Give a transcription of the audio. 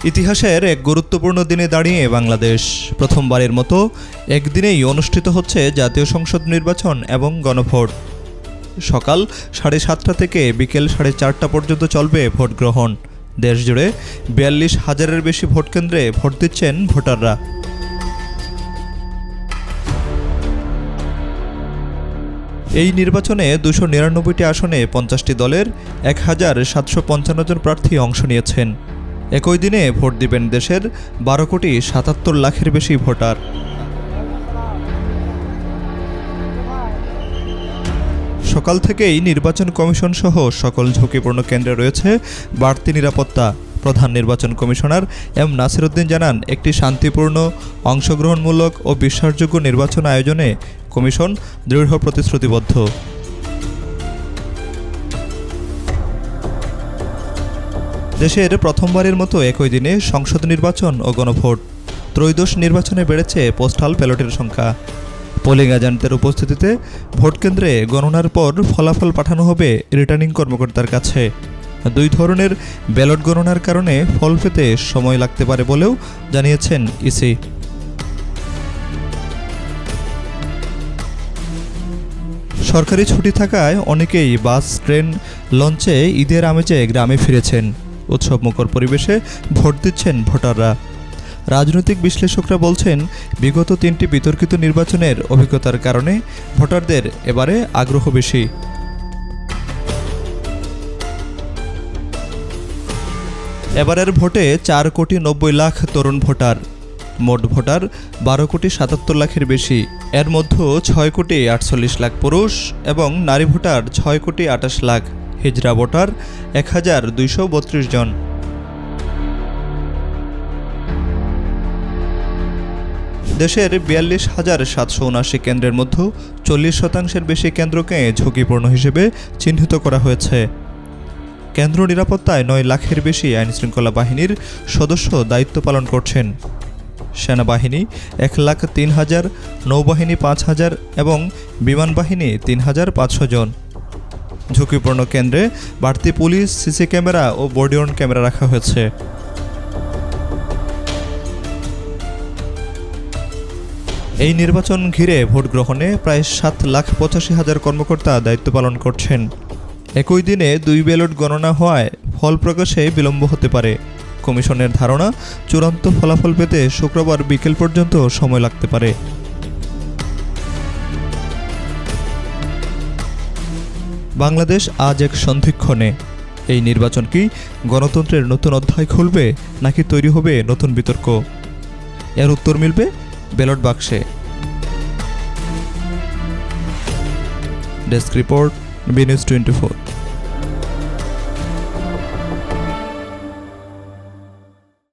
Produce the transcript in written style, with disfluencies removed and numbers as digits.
ইতিহাসের এক গুরুত্বপূর্ণ দিনে দাঁড়িয়ে বাংলাদেশ প্রথমবারের মতো একদিনেই অনুষ্ঠিত হচ্ছে জাতীয় সংসদ নির্বাচন এবং গণভোট। সকাল 7:30 থেকে বিকেল 4:30 পর্যন্ত চলবে ভোট গ্রহণ। দেশজুড়ে 42,000-এর বেশি ভোটকেন্দ্রে ভোট দিচ্ছেন ভোটাররা। এই নির্বাচনে 299টি আসনে 50টি দলের 1,755 জন প্রার্থী অংশ নিয়েছেন। একই দিনে ভোট দিবেন দেশের 12,77,00,000-এর বেশি ভোটার। সকাল থেকেই নির্বাচন কমিশন সহ সকল ঝুঁকিপূর্ণ কেন্দ্রে রয়েছে বাড়তি নিরাপত্তা। প্রধান নির্বাচন কমিশনার এম নাসির উদ্দিন জানান, একটি শান্তিপূর্ণ, অংশগ্রহণমূলক ও বিশ্বাসযোগ্য নির্বাচন আয়োজনে কমিশন দৃঢ় প্রতিশ্রুতিবদ্ধ। দেশের প্রথমবারের মতো একই দিনে সংসদ নির্বাচন ও গণভোট। ত্রয়োদশ নির্বাচনে বেড়েছে পোস্টাল ব্যালটের সংখ্যা। পোলিং এজেন্টদের উপস্থিতিতে ভোটকেন্দ্রে গণনার পর ফলাফল পাঠানো হবে রিটার্নিং কর্মকর্তার কাছে। 2 ধরনের ব্যালট গণনার কারণে ফল পেতে সময় লাগতে পারে বলেও জানিয়েছেন ইসি। সরকারি ছুটি থাকায় অনেকেই বাস, ট্রেন, লঞ্চে ঈদের আমেজে গ্রামে ফিরেছেন। উৎসবমুখর পরিবেশে ভোট দিচ্ছেন ভোটাররা। রাজনৈতিক বিশ্লেষকরা বলছেন, বিগত 3টি বিতর্কিত নির্বাচনের অভিজ্ঞতার কারণে ভোটারদের এবারে আগ্রহ বেশি। এবারের ভোটে 4,90,00,000 তরুণ ভোটার। মোট ভোটার 12,77,00,000-এর বেশি। এর মধ্যে 6,48,00,000 পুরুষ এবং নারী ভোটার 6,28,00,000। হিজড়া ভোটার 1,232 জন। দেশের 42,779 কেন্দ্রের মধ্যে 40% বেশি কেন্দ্রকে ঝুঁকিপূর্ণ হিসেবে চিহ্নিত করা হয়েছে। কেন্দ্র নিরাপত্তায় 9 লাখের বেশি আইনশৃঙ্খলা বাহিনীর সদস্য দায়িত্ব পালন করছেন। সেনাবাহিনী 1,03,000, নৌবাহিনী 5,000 এবং বিমান বাহিনী 3,500 জন। ঝুঁকিপূর্ণ কেন্দ্রে বাড়তি পুলিশ, সিসি ক্যামেরা ও বডি ওয়ার্ন ক্যামেরা রাখা হয়েছে। এই নির্বাচন ঘিরে ভোট গ্রহণে প্রায় 7,85,000 কর্মকর্তা দায়িত্ব পালন করছেন। একই দিনে 2 ব্যালট গণনা হওয়ায় ফল প্রকাশে বিলম্ব হতে পারে। কমিশনের ধারণা, চূড়ান্ত ফলাফল পেতে শুক্রবার বিকেল পর্যন্ত সময় লাগতে পারে। বাংলাদেশ আজ এক সন্ধিক্ষণে। এই নির্বাচন কি গণতন্ত্রের নতুন অধ্যায় খুলবে, নাকি তৈরি হবে নতুন বিতর্ক? এর উত্তর মিলবে ব্যালট বাক্সে। Desk report, BNews 24।